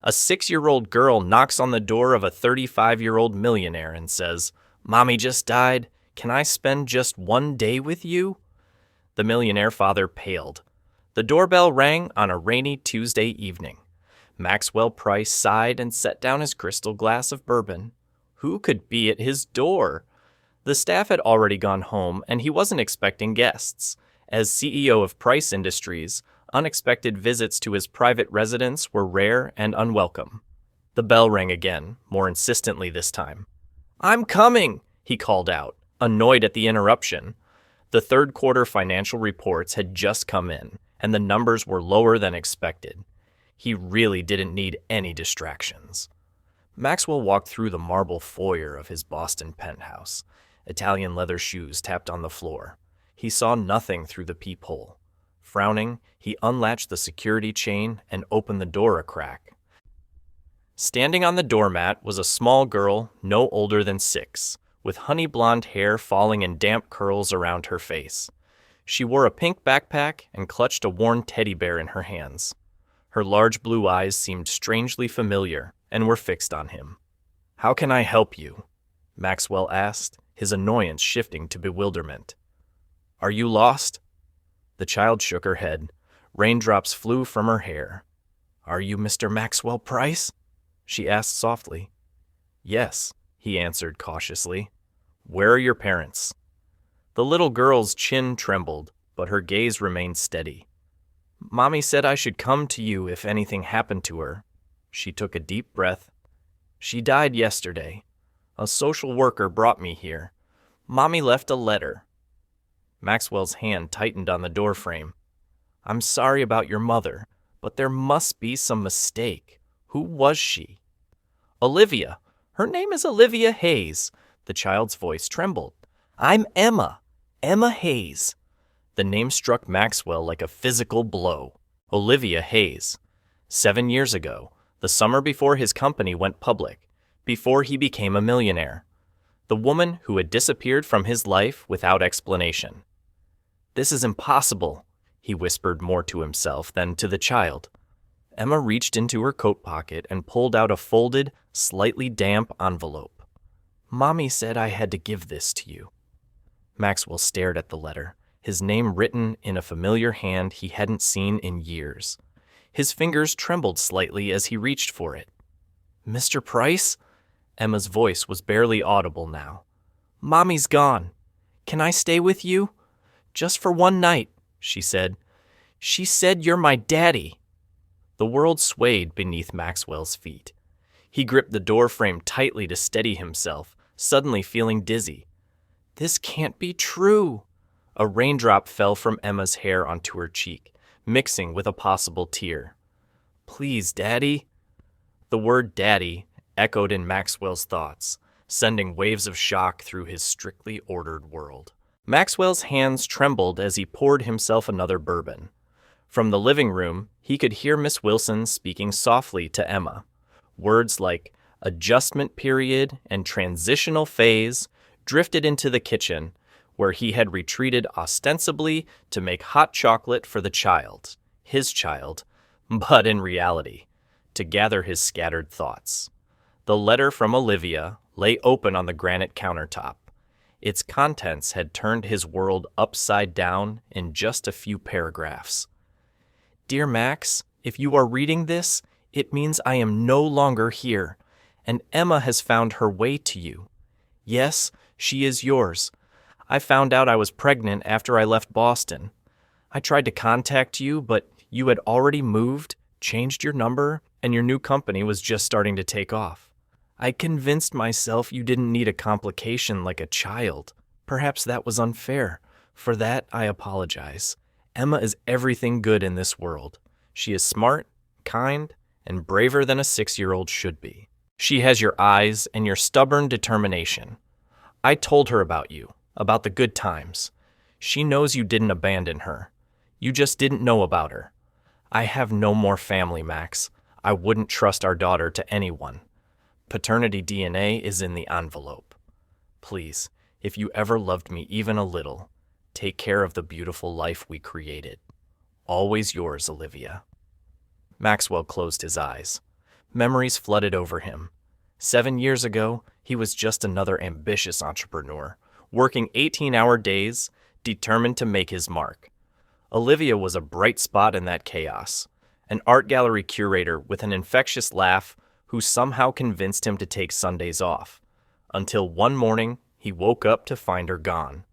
A 6-year-old girl knocks on the door of a 35-year-old millionaire and says, "Mommy just died. Can I spend just one day with you?" The millionaire father paled. The doorbell rang on a rainy Tuesday evening. Maxwell Price sighed and set down his crystal glass of bourbon. Who could be at his door? The staff had already gone home, and he wasn't expecting guests. As CEO of Price Industries, unexpected visits to his private residence were rare and unwelcome. The bell rang again, more insistently this time. "I'm coming," he called out, annoyed at the interruption. The third quarter financial reports had just come in, and the numbers were lower than expected. He really didn't need any distractions. Maxwell walked through the marble foyer of his Boston penthouse. Italian leather shoes tapped on the floor. He saw nothing through the peephole. Frowning, he unlatched the security chain and opened the door a crack. Standing on the doormat was a small girl no older than 6, with honey blonde hair falling in damp curls around her face. She wore a pink backpack and clutched a worn teddy bear in her hands. Her large blue eyes seemed strangely familiar and were fixed on him. "How can I help you?" Maxwell asked, his annoyance shifting to bewilderment. "Are you lost?" The child shook her head. Raindrops flew from her hair. "Are you Mr. Maxwell Price?" she asked softly. "Yes," he answered cautiously. "Where are your parents?" The little girl's chin trembled, but her gaze remained steady. "Mommy said I should come to you if anything happened to her." She took a deep breath. "She died yesterday. A social worker brought me here. Mommy left a letter." Maxwell's hand tightened on the doorframe. "I'm sorry about your mother, but there must be some mistake. Who was she?" "Olivia. Her name is Olivia Hayes." The child's voice trembled. "I'm Emma. Emma Hayes." The name struck Maxwell like a physical blow. Olivia Hayes. 7 years ago, the summer before his company went public, before he became a millionaire. The woman who had disappeared from his life without explanation. "This is impossible," he whispered more to himself than to the child. Emma reached into her coat pocket and pulled out a folded, slightly damp envelope. "Mommy said I had to give this to you." Maxwell stared at the letter, his name written in a familiar hand he hadn't seen in years. His fingers trembled slightly as he reached for it. "Mr. Price?" Emma's voice was barely audible now. "Mommy's gone. Can I stay with you? Just for one night," she said. "She said you're my daddy." The world swayed beneath Maxwell's feet. He gripped the doorframe tightly to steady himself, suddenly feeling dizzy. "This can't be true." A raindrop fell from Emma's hair onto her cheek, mixing with a possible tear. "Please, Daddy." The word daddy echoed in Maxwell's thoughts, sending waves of shock through his strictly ordered world. Maxwell's hands trembled as he poured himself another bourbon. From the living room, he could hear Miss Wilson speaking softly to Emma. Words like adjustment period and transitional phase drifted into the kitchen, where he had retreated ostensibly to make hot chocolate for the child, his child, but in reality, to gather his scattered thoughts. The letter from Olivia lay open on the granite countertop. Its contents had turned his world upside down in just a few paragraphs. "Dear Max, if you are reading this, it means I am no longer here, and Emma has found her way to you. Yes, she is yours. I found out I was pregnant after I left Boston. I tried to contact you, but you had already moved, changed your number, and your new company was just starting to take off. I convinced myself you didn't need a complication like a child. Perhaps that was unfair. For that, I apologize. Emma is everything good in this world. She is smart, kind, and braver than a 6-year-old should be. She has your eyes and your stubborn determination. I told her about you, about the good times. She knows you didn't abandon her. You just didn't know about her. I have no more family, Max. I wouldn't trust our daughter to anyone. Paternity DNA is in the envelope. Please, if you ever loved me even a little, take care of the beautiful life we created. Always yours, Olivia." Maxwell closed his eyes. Memories flooded over him. 7 years ago, he was just another ambitious entrepreneur, working 18-hour days, determined to make his mark. Olivia was a bright spot in that chaos, an art gallery curator with an infectious laugh who somehow convinced him to take Sundays off, until one morning he woke up to find her gone.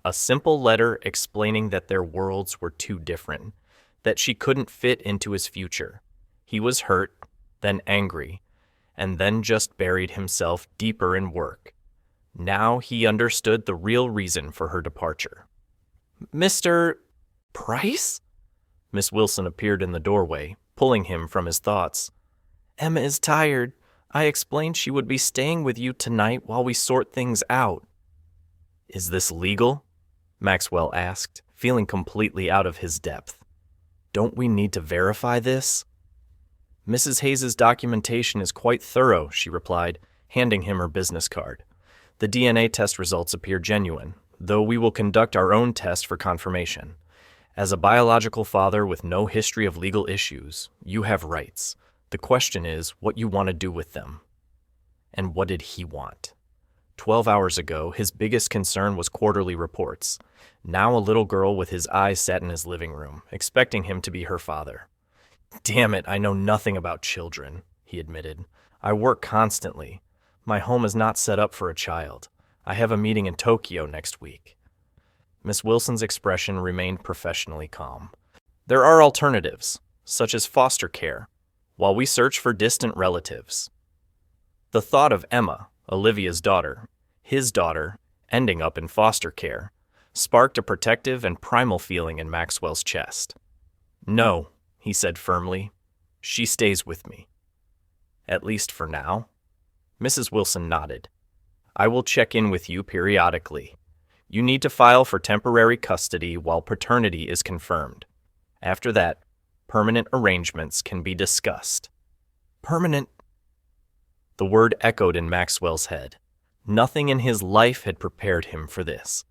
A simple letter explaining that their worlds were too different, that she couldn't fit into his future. He was hurt, then angry, and then just buried himself deeper in work. Now he understood the real reason for her departure. "Mr. Price?" Miss Wilson appeared in the doorway, pulling him from his thoughts. "Emma is tired. I explained she would be staying with you tonight while we sort things out." "Is this legal?" Maxwell asked, feeling completely out of his depth. "Don't we need to verify this?" "Mrs. Hayes's documentation is quite thorough," she replied, handing him her business card. "The DNA test results appear genuine, though we will conduct our own test for confirmation. As a biological father with no history of legal issues, you have rights. The question is what you want to do with them." And what did he want? 12 hours ago, his biggest concern was quarterly reports. Now a little girl with his eyes sat in his living room, expecting him to be her father. "Damn it, I know nothing about children," he admitted. "I work constantly. My home is not set up for a child. I have a meeting in Tokyo next week." Miss Wilson's expression remained professionally calm. "There are alternatives, such as foster care, while we search for distant relatives." The thought of Emma, Olivia's daughter, his daughter, ending up in foster care, sparked a protective and primal feeling in Maxwell's chest. "No," he said firmly, "she stays with me. At least for now." Mrs. Wilson nodded. "I will check in with you periodically. You need to file for temporary custody while paternity is confirmed. After that, permanent arrangements can be discussed." "Permanent?" The word echoed in Maxwell's head. Nothing in his life had prepared him for this.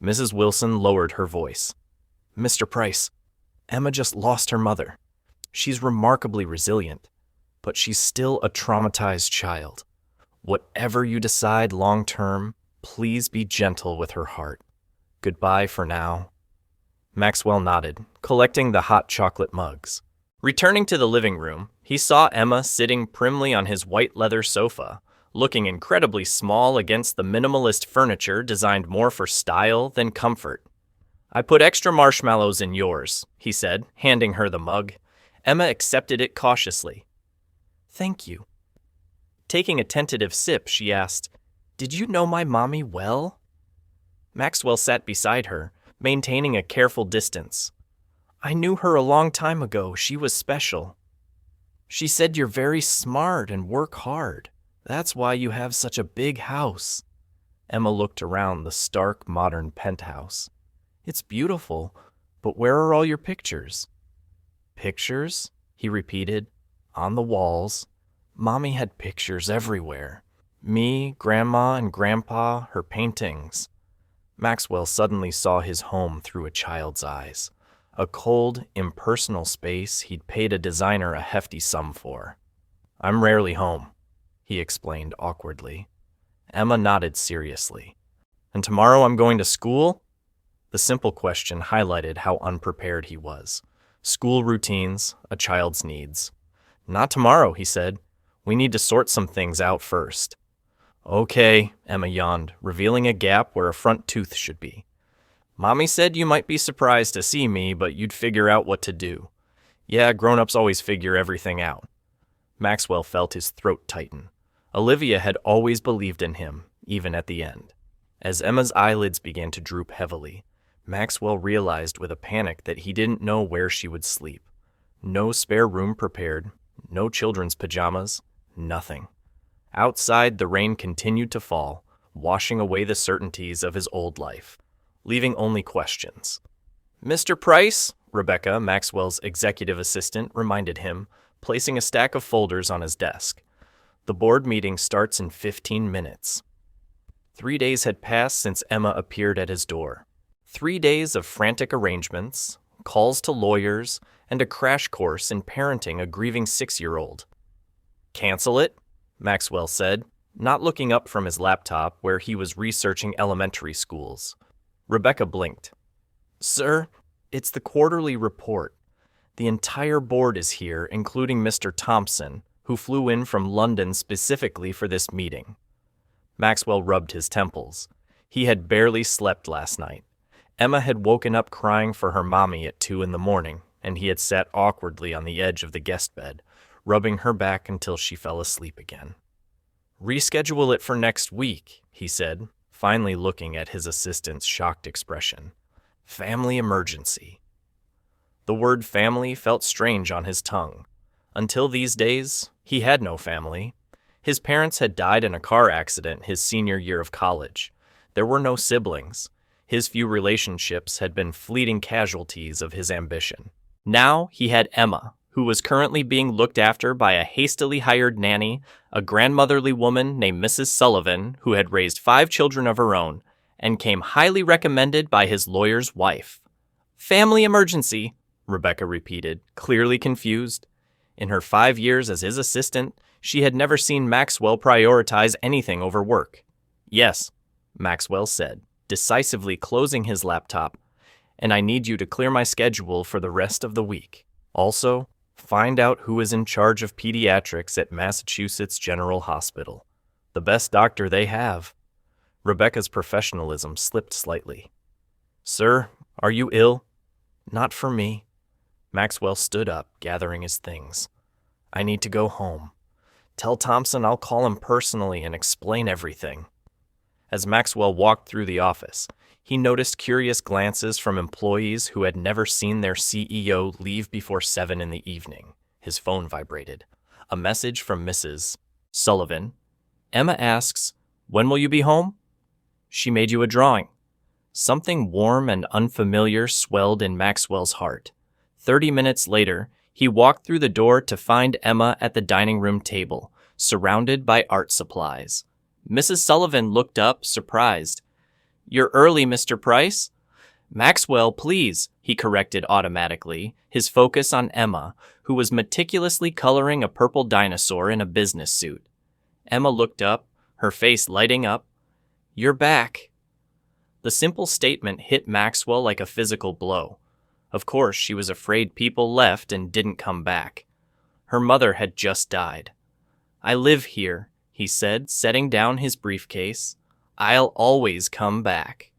Mrs. Wilson lowered her voice. "Mr. Price, Emma just lost her mother. She's remarkably resilient, but she's still a traumatized child. Whatever you decide long-term, please be gentle with her heart. Goodbye for now." Maxwell nodded, collecting the hot chocolate mugs. Returning to the living room, he saw Emma sitting primly on his white leather sofa, looking incredibly small against the minimalist furniture designed more for style than comfort. "I put extra marshmallows in yours," he said, handing her the mug. Emma accepted it cautiously. "Thank you." Taking a tentative sip, she asked, "Did you know my mommy well?" Maxwell sat beside her, maintaining a careful distance. "I knew her a long time ago. She was special. She said you're very smart and work hard. That's why you have such a big house." Emma looked around the stark, modern penthouse. "It's beautiful, but where are all your pictures?" "Pictures?" he repeated. "On the walls. Mommy had pictures everywhere. Me, Grandma, and Grandpa, her paintings." Maxwell suddenly saw his home through a child's eyes. A cold, impersonal space he'd paid a designer a hefty sum for. "I'm rarely home," he explained awkwardly. Emma nodded seriously. "And tomorrow I'm going to school?" The simple question highlighted how unprepared he was. School routines, a child's needs. "Not tomorrow," he said. "We need to sort some things out first." "Okay," Emma yawned, revealing a gap where a front tooth should be. "Mommy said you might be surprised to see me, but you'd figure out what to do." Yeah, grown-ups always figure everything out. Maxwell felt his throat tighten. Olivia had always believed in him, even at the end. As Emma's eyelids began to droop heavily, Maxwell realized with a panic that he didn't know where she would sleep. No spare room prepared, no children's pajamas, nothing. Outside, the rain continued to fall, washing away the certainties of his old life, leaving only questions. "Mr. Price," Rebecca, Maxwell's executive assistant, reminded him, placing a stack of folders on his desk. "The board meeting starts in 15 minutes. 3 days had passed since Emma appeared at his door. 3 days of frantic arrangements, calls to lawyers, and a crash course in parenting a grieving 6-year-old. Cancel it, Maxwell said, not looking up from his laptop where he was researching elementary schools. Rebecca blinked. Sir, it's the quarterly report. The entire board is here, including Mr. Thompson, who flew in from London specifically for this meeting. Maxwell rubbed his temples. He had barely slept last night. Emma had woken up crying for her mommy at 2 a.m, and he had sat awkwardly on the edge of the guest bed, rubbing her back until she fell asleep again. Reschedule it for next week, he said, finally looking at his assistant's shocked expression. Family emergency. The word family felt strange on his tongue. Until these days, he had no family. His parents had died in a car accident his senior year of college. There were no siblings. His few relationships had been fleeting casualties of his ambition. Now he had Emma, who was currently being looked after by a hastily hired nanny, a grandmotherly woman named Mrs. Sullivan, who had raised 5 children of her own, and came highly recommended by his lawyer's wife. Family emergency, Rebecca repeated, clearly confused. In her 5 years as his assistant, she had never seen Maxwell prioritize anything over work. Yes, Maxwell said, decisively closing his laptop, and I need you to clear my schedule for the rest of the week. Also, find out who is in charge of pediatrics at Massachusetts General Hospital. The best doctor they have. Rebecca's professionalism slipped slightly. Sir, are you ill? Not for me. Maxwell stood up, gathering his things. I need to go home. Tell Thompson I'll call him personally and explain everything. As Maxwell walked through the office, he noticed curious glances from employees who had never seen their CEO leave before 7 p.m. His phone vibrated. A message from Mrs. Sullivan. Emma asks, "When will you be home?" She made you a drawing. Something warm and unfamiliar swelled in Maxwell's heart. 30 minutes later, he walked through the door to find Emma at the dining room table, surrounded by art supplies. Mrs. Sullivan looked up, surprised. You're early, Mr. Price. Maxwell, please, he corrected automatically, his focus on Emma, who was meticulously coloring a purple dinosaur in a business suit. Emma looked up, her face lighting up. You're back. The simple statement hit Maxwell like a physical blow. Of course, she was afraid people left and didn't come back. Her mother had just died. I live here, he said, setting down his briefcase. I'll always come back.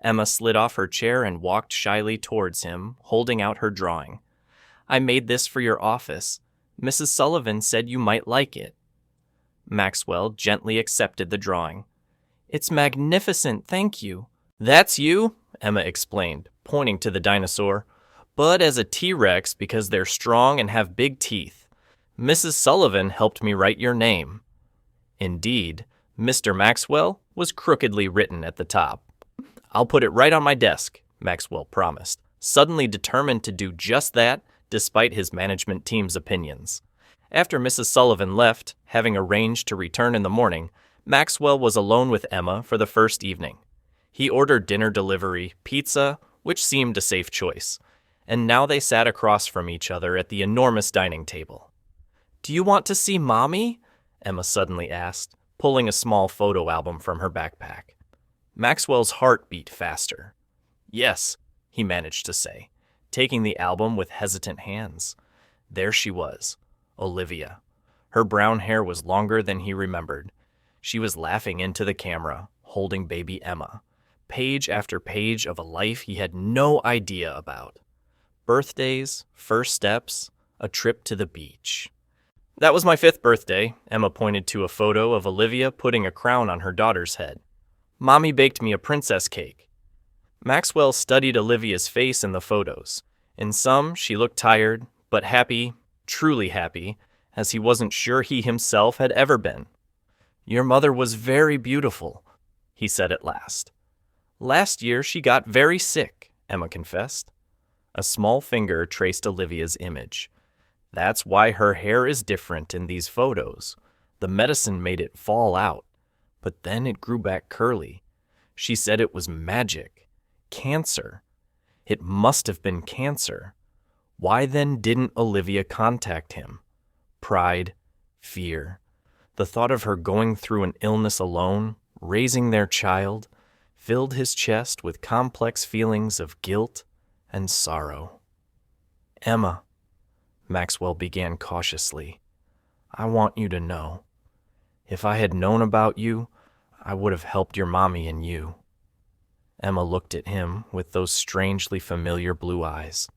Emma slid off her chair and walked shyly towards him, holding out her drawing. I made this for your office. Mrs. Sullivan said you might like it. Maxwell gently accepted the drawing. It's magnificent, thank you. That's you, Emma explained, pointing to the dinosaur. But as a T-Rex because they're strong and have big teeth. Mrs. Sullivan helped me write your name. Indeed, Mr. Maxwell was crookedly written at the top. I'll put it right on my desk, Maxwell promised, suddenly determined to do just that despite his management team's opinions. After Mrs. Sullivan left, having arranged to return in the morning, Maxwell was alone with Emma for the first evening. He ordered dinner delivery, pizza, which seemed a safe choice, and now they sat across from each other at the enormous dining table. Do you want to see Mommy? Emma suddenly asked, pulling a small photo album from her backpack. Maxwell's heart beat faster. Yes, he managed to say, taking the album with hesitant hands. There she was, Olivia. Her brown hair was longer than he remembered. She was laughing into the camera, holding baby Emma. Page after page of a life he had no idea about. Birthdays, first steps, a trip to the beach. That was my 5th birthday, Emma pointed to a photo of Olivia putting a crown on her daughter's head. Mommy baked me a princess cake. Maxwell studied Olivia's face in the photos. In some, she looked tired, but happy, truly happy, as he wasn't sure he himself had ever been. Your mother was very beautiful, he said at last. Last year she got very sick, Emma confessed. A small finger traced Olivia's image. That's why her hair is different in these photos. The medicine made it fall out, but then it grew back curly. She said it was magic. Cancer. It must have been cancer. Why then didn't Olivia contact him? Pride, Fear. The thought of her going through an illness alone, raising their child, filled his chest with complex feelings of guilt and sorrow. "Emma," Maxwell began cautiously, "I want you to know. If I had known about you, I would have helped your mommy and you." Emma looked at him with those strangely familiar blue eyes.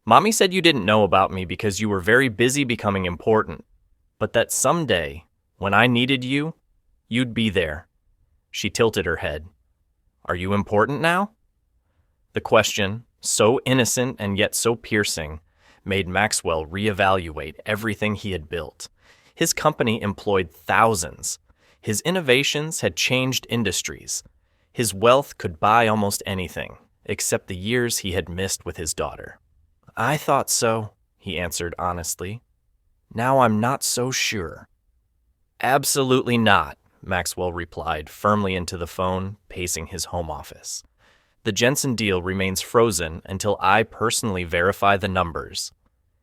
"Mommy said you didn't know about me because you were very busy becoming important, but that someday, when I needed you, you'd be there." She tilted her head. "Are you important now?" The question, so innocent and yet so piercing, made Maxwell reevaluate everything he had built. His company employed thousands. His innovations had changed industries. His wealth could buy almost anything, except the years he had missed with his daughter. "I thought so," he answered honestly. "Now I'm not so sure." "Absolutely not," Maxwell replied firmly into the phone, pacing his home office. "The Jensen deal remains frozen until I personally verify the numbers."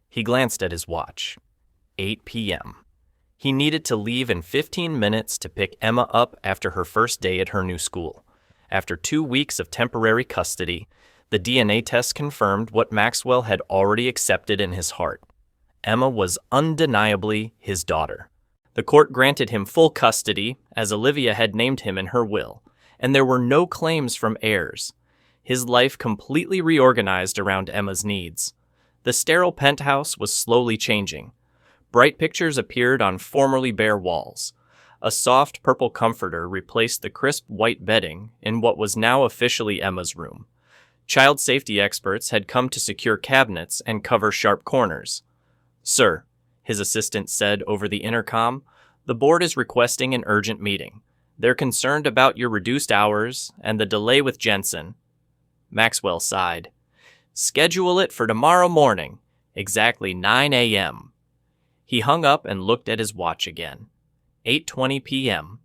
He glanced at his watch. 8 p.m. He needed to leave in 15 minutes to pick Emma up after her first day at her new school. After 2 weeks of temporary custody, the DNA test confirmed what Maxwell had already accepted in his heart. Emma was undeniably his daughter. The court granted him full custody, as Olivia had named him in her will, and there were no claims from heirs. His life completely reorganized around Emma's needs. The sterile penthouse was slowly changing. Bright pictures appeared on formerly bare walls. A soft purple comforter replaced the crisp white bedding in what was now officially Emma's room. Child safety experts had come to secure cabinets and cover sharp corners. "Sir," his assistant said over the intercom, "the board is requesting an urgent meeting. They're concerned about your reduced hours and the delay with Jensen." Maxwell sighed. "Schedule it for tomorrow morning, exactly 9 a.m. He hung up and looked at his watch again. 8:20 p.m.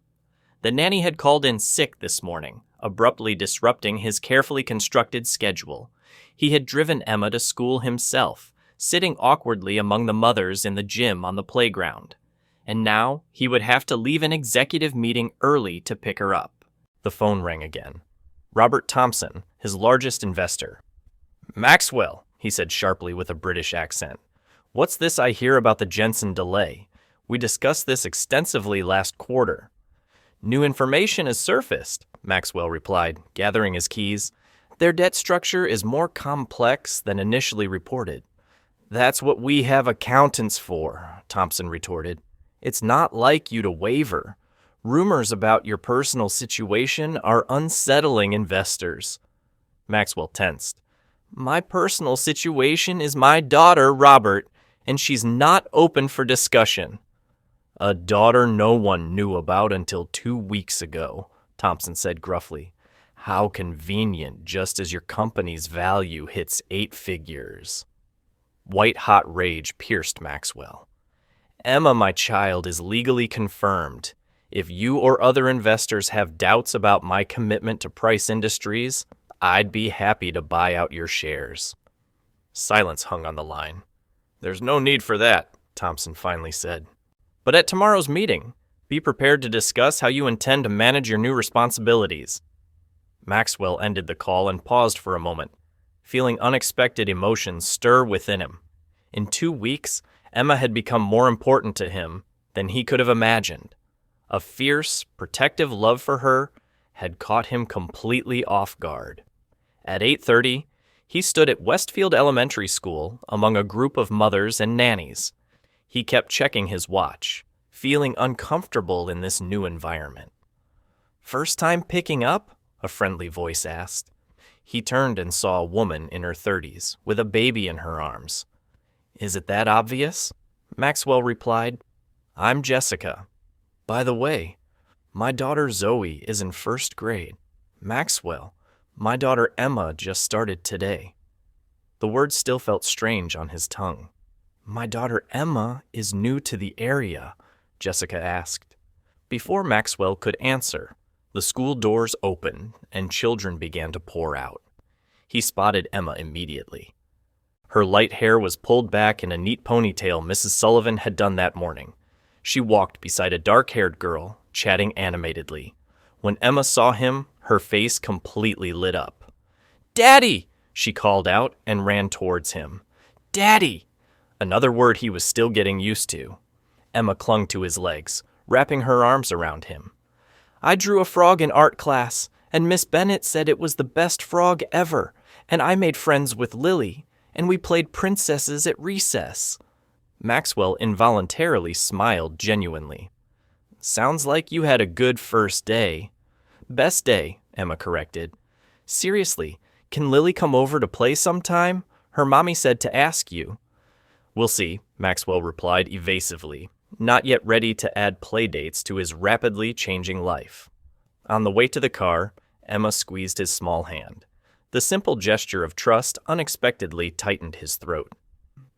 The nanny had called in sick this morning, abruptly disrupting his carefully constructed schedule. He had driven Emma to school himself, sitting awkwardly among the mothers in the gym on the playground. And now he would have to leave an executive meeting early to pick her up. The phone rang again. Robert Thompson, his largest investor. "Maxwell," he said sharply with a British accent. "What's this I hear about the Jensen delay? We discussed this extensively last quarter." "New information has surfaced," Maxwell replied, gathering his keys. "Their debt structure is more complex than initially reported." "That's what we have accountants for," Thompson retorted. "It's not like you to waver. Rumors about your personal situation are unsettling investors." Maxwell tensed. "My personal situation is my daughter, Robert, and she's not open for discussion." "A daughter no one knew about until 2 weeks ago," Thompson said gruffly. "How convenient, just as your company's value hits 8 figures. White-hot rage pierced Maxwell. "Emma, my child, is legally confirmed. If you or other investors have doubts about my commitment to Price Industries, I'd be happy to buy out your shares." Silence hung on the line. "There's no need for that," Thompson finally said. "But at tomorrow's meeting, be prepared to discuss how you intend to manage your new responsibilities." Maxwell ended the call and paused for a moment, feeling unexpected emotions stir within him. In 2 weeks, Emma had become more important to him than he could have imagined. A fierce, protective love for her had caught him completely off guard. At 8:30, he stood at Westfield Elementary School among a group of mothers and nannies. He kept checking his watch, feeling uncomfortable in this new environment. "First time picking up?" a friendly voice asked. He turned and saw a woman in her 30s, with a baby in her arms. "Is it that obvious?" Maxwell replied. "I'm Jessica. By the way, my daughter Zoe is in 1st grade. Maxwell, my daughter Emma just started today." The words still felt strange on his tongue. "My daughter Emma is new to the area," Jessica asked. Before Maxwell could answer, the school doors opened and children began to pour out. He spotted Emma immediately. Her light hair was pulled back in a neat ponytail Mrs. Sullivan had done that morning. She walked beside a dark-haired girl, chatting animatedly. When Emma saw him, her face completely lit up. "Daddy!" she called out and ran towards him. "Daddy!" Another word he was still getting used to. Emma clung to his legs, wrapping her arms around him. "I drew a frog in art class, and Miss Bennett said it was the best frog ever, and I made friends with Lily, and we played princesses at recess." Maxwell involuntarily smiled genuinely. "Sounds like you had a good first day." "Best day," Emma corrected. "Seriously, can Lily come over to play sometime? Her mommy said to ask you." "We'll see," Maxwell replied evasively, not yet ready to add playdates to his rapidly changing life. On the way to the car, Emma squeezed his small hand. The simple gesture of trust unexpectedly tightened his throat.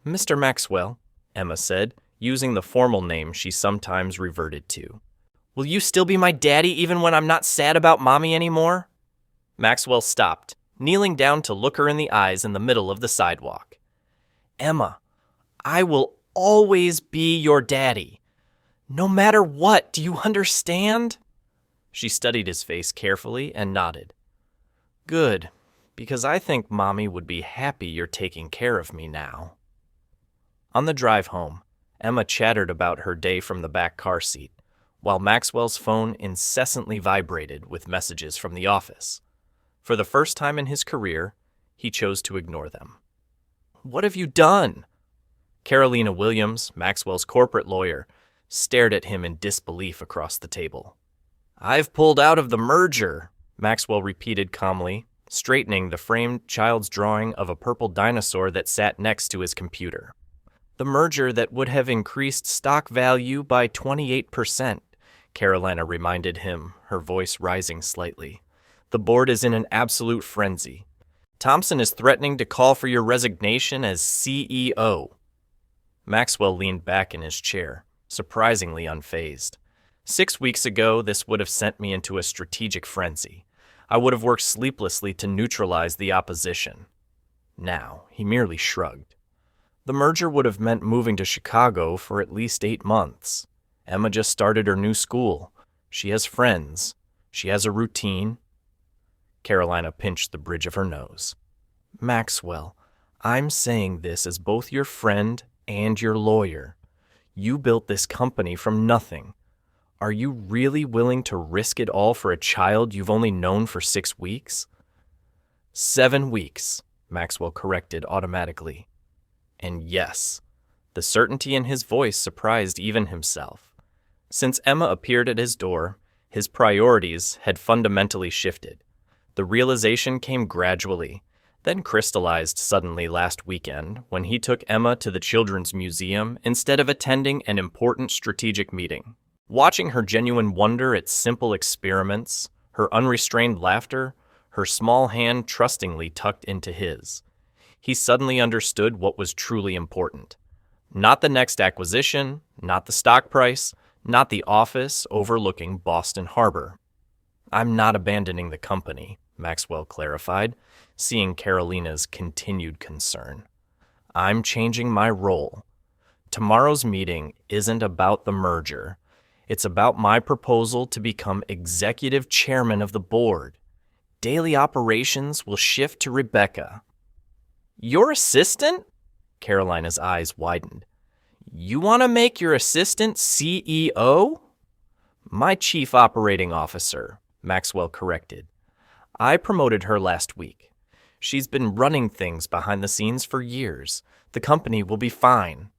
"Mr. Maxwell," Emma said, using the formal name she sometimes reverted to. "Will you still be my daddy even when I'm not sad about mommy anymore?" Maxwell stopped, kneeling down to look her in the eyes in the middle of the sidewalk. "Emma, I will always be your daddy. No matter what, do you understand?" She studied his face carefully and nodded. "Good, because I think Mommy would be happy you're taking care of me now." On the drive home, Emma chattered about her day from the back car seat, while Maxwell's phone incessantly vibrated with messages from the office. For the first time in his career, he chose to ignore them. "What have you done?" Carolina Williams, Maxwell's corporate lawyer, stared at him in disbelief across the table. "I've pulled out of the merger," Maxwell repeated calmly, straightening the framed child's drawing of a purple dinosaur that sat next to his computer. "The merger that would have increased stock value by 28%, Carolina reminded him, her voice rising slightly. "The board is in an absolute frenzy. Thompson is threatening to call for your resignation as CEO. Maxwell leaned back in his chair, surprisingly unfazed. 6 weeks ago, this would have sent me into a strategic frenzy. I would have worked sleeplessly to neutralize the opposition. Now, he merely shrugged. The merger would have meant moving to Chicago for at least 8 months. Emma just started her new school. She has friends. She has a routine. Carolina pinched the bridge of her nose. "Maxwell, I'm saying this as both your friend and your lawyer. You built this company from nothing. Are you really willing to risk it all for a child you've only known for 6 weeks? 7 weeks, Maxwell corrected automatically. And yes, the certainty in his voice surprised even himself. Since Emma appeared at his door, his priorities had fundamentally shifted. The realization came gradually, then crystallized suddenly last weekend when he took Emma to the Children's Museum instead of attending an important strategic meeting. Watching her genuine wonder at simple experiments, her unrestrained laughter, her small hand trustingly tucked into his, he suddenly understood what was truly important. Not the next acquisition, not the stock price, not the office overlooking Boston Harbor. "I'm not abandoning the company," Maxwell clarified, seeing Carolina's continued concern. "I'm changing my role. Tomorrow's meeting isn't about the merger. It's about my proposal to become executive chairman of the board. Daily operations will shift to Rebecca." "Your assistant?" Carolina's eyes widened. "You want to make your assistant CEO?" "My chief operating officer," Maxwell corrected. "I promoted her last week. She's been running things behind the scenes for years. The company will be fine."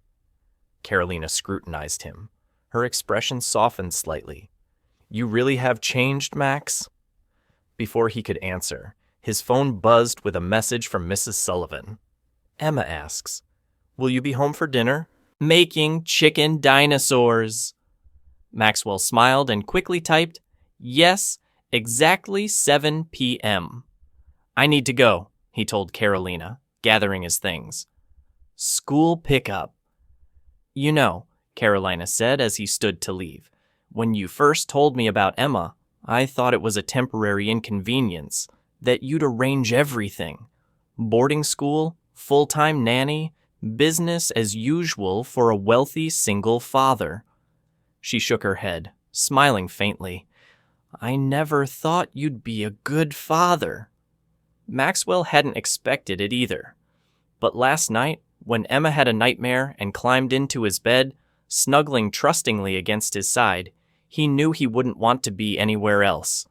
Carolina scrutinized him. Her expression softened slightly. "You really have changed, Max?" Before he could answer, his phone buzzed with a message from Mrs. Sullivan. Emma asks, "Will you be home for dinner?" "Making chicken dinosaurs." Maxwell smiled and quickly typed, "Yes, exactly 7 p.m. "I need to go," he told Carolina, gathering his things. "School pickup." "You know," Carolina said as he stood to leave, "when you first told me about Emma, I thought it was a temporary inconvenience, that you'd arrange everything. Boarding school, full-time nanny, business as usual for a wealthy single father. She shook her head, smiling faintly. I never thought you'd be a good father. Maxwell hadn't expected it either. But last night, when Emma had a nightmare and climbed into his bed, snuggling trustingly against his side, he knew he wouldn't want to be anywhere else.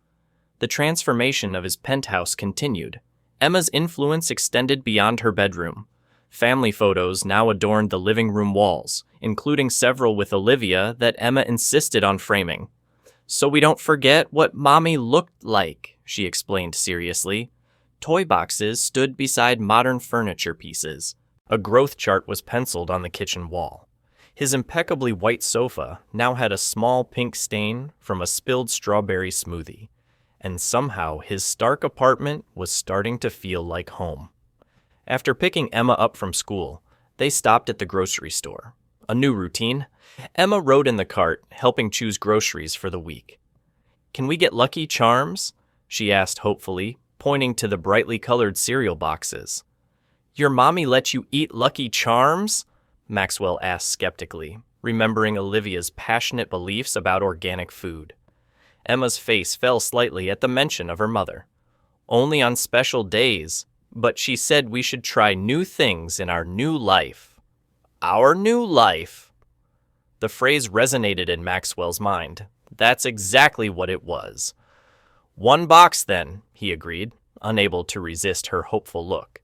The transformation of his penthouse continued. Emma's influence extended beyond her bedroom. Family photos now adorned the living room walls, including several with Olivia that Emma insisted on framing. So we don't forget what Mommy looked like, she explained seriously. Toy boxes stood beside modern furniture pieces. A growth chart was penciled on the kitchen wall. His impeccably white sofa now had a small pink stain from a spilled strawberry smoothie, and somehow his stark apartment was starting to feel like home. After picking Emma up from school, they stopped at the grocery store. A new routine. Emma rode in the cart, helping choose groceries for the week. Can we get Lucky Charms? She asked hopefully, pointing to the brightly colored cereal boxes. Your mommy let you eat Lucky Charms? Maxwell asked skeptically, remembering Olivia's passionate beliefs about organic food. Emma's face fell slightly at the mention of her mother. Only on special days, but she said we should try new things in our new life. Our new life. The phrase resonated in Maxwell's mind. That's exactly what it was. One box, then, he agreed, unable to resist her hopeful look.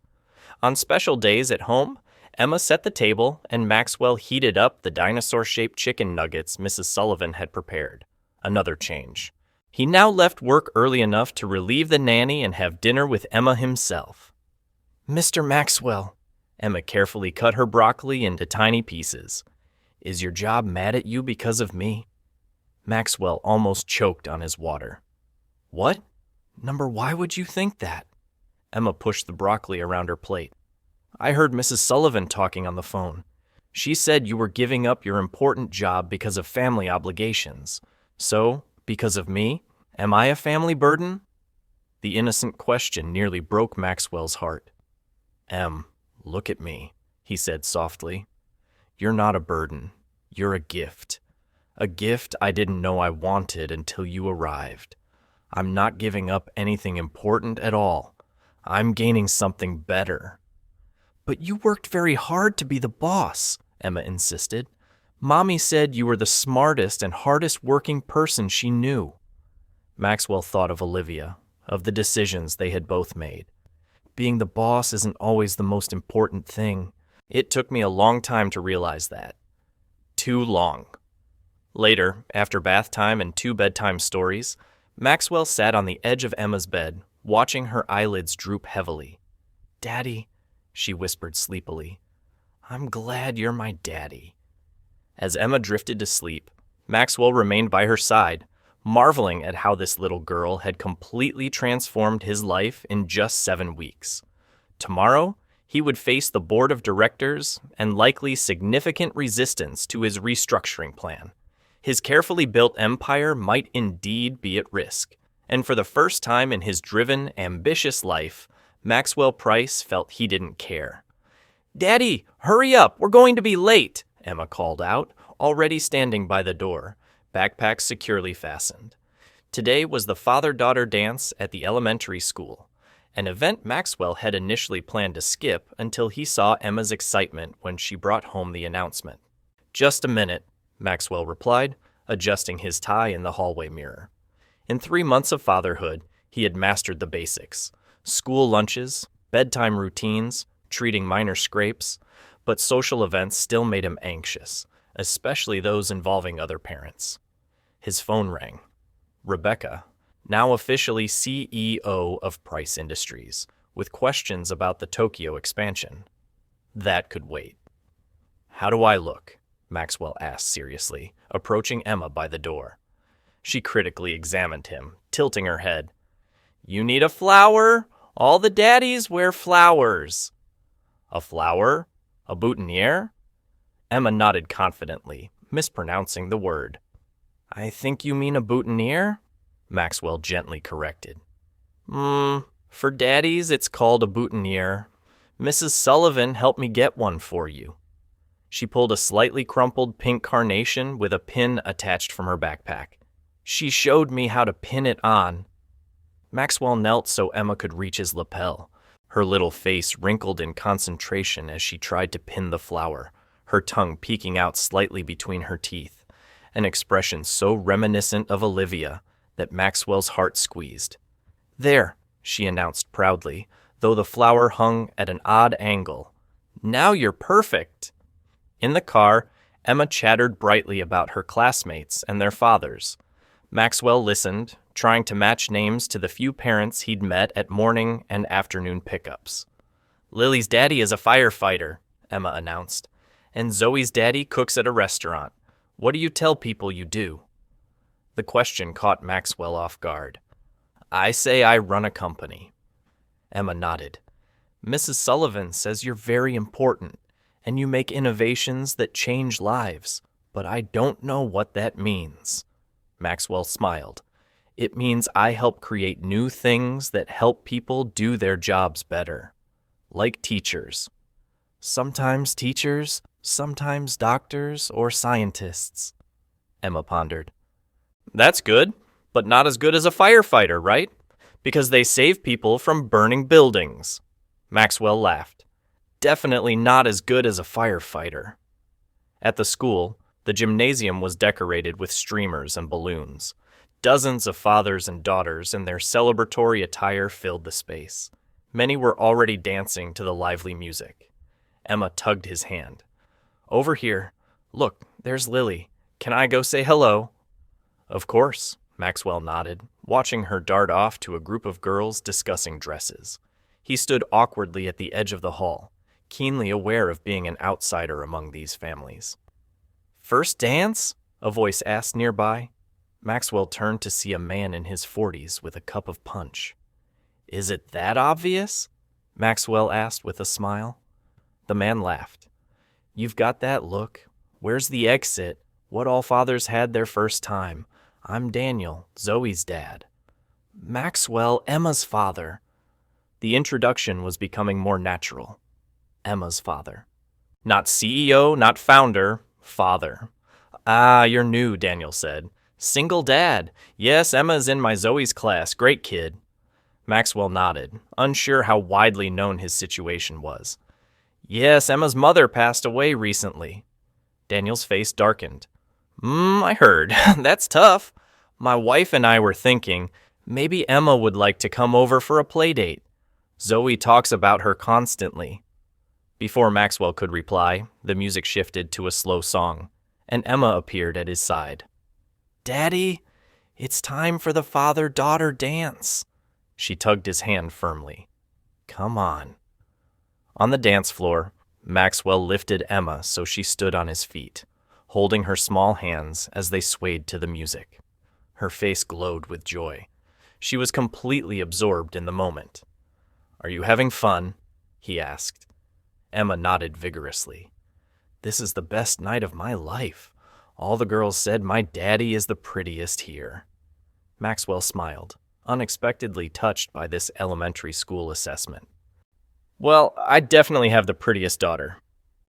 On special days at home, Emma set the table and Maxwell heated up the dinosaur-shaped chicken nuggets Mrs. Sullivan had prepared. Another change. He now left work early enough to relieve the nanny and have dinner with Emma himself. Mr. Maxwell, Emma carefully cut her broccoli into tiny pieces. Is your job mad at you because of me? Maxwell almost choked on his water. What? Why would you think that? Emma pushed the broccoli around her plate. I heard Mrs. Sullivan talking on the phone. She said you were giving up your important job because of family obligations. So, because of me, am I a family burden? The innocent question nearly broke Maxwell's heart. Em, look at me, he said softly. You're not a burden. You're a gift. A gift I didn't know I wanted until you arrived. I'm not giving up anything important at all. I'm gaining something better. But you worked very hard to be the boss, Emma insisted. Mommy said you were the smartest and hardest working person she knew. Maxwell thought of Olivia, of the decisions they had both made. Being the boss isn't always the most important thing. It took me a long time to realize that. Too long. Later, after bath time and 2 bedtime stories, Maxwell sat on the edge of Emma's bed, watching her eyelids droop heavily. Daddy, she whispered sleepily. I'm glad you're my daddy. As Emma drifted to sleep, Maxwell remained by her side, marveling at how this little girl had completely transformed his life in just 7 weeks. Tomorrow, he would face the board of directors and likely significant resistance to his restructuring plan. His carefully built empire might indeed be at risk, and for the first time in his driven, ambitious life, Maxwell Price felt he didn't care. Daddy, hurry up, we're going to be late, Emma called out, already standing by the door, backpack securely fastened. Today was the father-daughter dance at the elementary school, an event Maxwell had initially planned to skip until he saw Emma's excitement when she brought home the announcement. Just a minute, Maxwell replied, adjusting his tie in the hallway mirror. In 3 months of fatherhood, he had mastered the basics. School lunches, bedtime routines, treating minor scrapes, but social events still made him anxious, especially those involving other parents. His phone rang. Rebecca, now officially CEO of Price Industries, with questions about the Tokyo expansion. That could wait. How do I look? Maxwell asked seriously, approaching Emma by the door. She critically examined him, tilting her head. You need a flower? All the daddies wear flowers. A flower? A boutonniere? Emma nodded confidently, mispronouncing the word. I think you mean a boutonniere? Maxwell gently corrected. For daddies, it's called a boutonniere. Mrs. Sullivan helped me get one for you. She pulled a slightly crumpled pink carnation with a pin attached from her backpack. She showed me how to pin it on. Maxwell knelt so Emma could reach his lapel. Her little face wrinkled in concentration as she tried to pin the flower, her tongue peeking out slightly between her teeth, an expression so reminiscent of Olivia that Maxwell's heart squeezed. "There," she announced proudly, though the flower hung at an odd angle. "Now you're perfect." In the car, Emma chattered brightly about her classmates and their fathers. Maxwell listened, trying to match names to the few parents he'd met at morning and afternoon pickups. "Lily's daddy is a firefighter," Emma announced, "and Zoe's daddy cooks at a restaurant. What do you tell people you do?" The question caught Maxwell off guard. "I say I run a company." Emma nodded. "Mrs. Sullivan says you're very important, and you make innovations that change lives, but I don't know what that means." Maxwell smiled. "It means I help create new things that help people do their jobs better. Like teachers. Sometimes teachers, sometimes doctors or scientists." Emma pondered. "That's good, but not as good as a firefighter, right? Because they save people from burning buildings." Maxwell laughed. "Definitely not as good as a firefighter." At the school, the gymnasium was decorated with streamers and balloons. Dozens of fathers and daughters in their celebratory attire filled the space. Many were already dancing to the lively music. Emma tugged his hand. "Over here. Look, there's Lily. Can I go say hello?" "Of course," Maxwell nodded, watching her dart off to a group of girls discussing dresses. He stood awkwardly at the edge of the hall, keenly aware of being an outsider among these families. "First dance?" a voice asked nearby. Maxwell turned to see a man in his 40s with a cup of punch. "Is it that obvious?" Maxwell asked with a smile. The man laughed. "You've got that look. Where's the exit? What all fathers had their first time. I'm Daniel, Zoe's dad." "Maxwell, Emma's father." The introduction was becoming more natural. Emma's father. Not CEO, not founder, father. "Ah, you're new," Daniel said. "Single dad. Yes, Emma's in my Zoe's class. Great kid." Maxwell nodded, unsure how widely known his situation was. "Yes, Emma's mother passed away recently." Daniel's face darkened. I heard. That's tough. My wife and I were thinking, maybe Emma would like to come over for a play date. Zoe talks about her constantly." Before Maxwell could reply, the music shifted to a slow song, and Emma appeared at his side. "Daddy, it's time for the father-daughter dance." She tugged his hand firmly. "Come on." On the dance floor, Maxwell lifted Emma so she stood on his feet, holding her small hands as they swayed to the music. Her face glowed with joy. She was completely absorbed in the moment. "Are you having fun?" he asked. Emma nodded vigorously. "This is the best night of my life. All the girls said my daddy is the prettiest here." Maxwell smiled, unexpectedly touched by this elementary school assessment. "Well, I definitely have the prettiest daughter.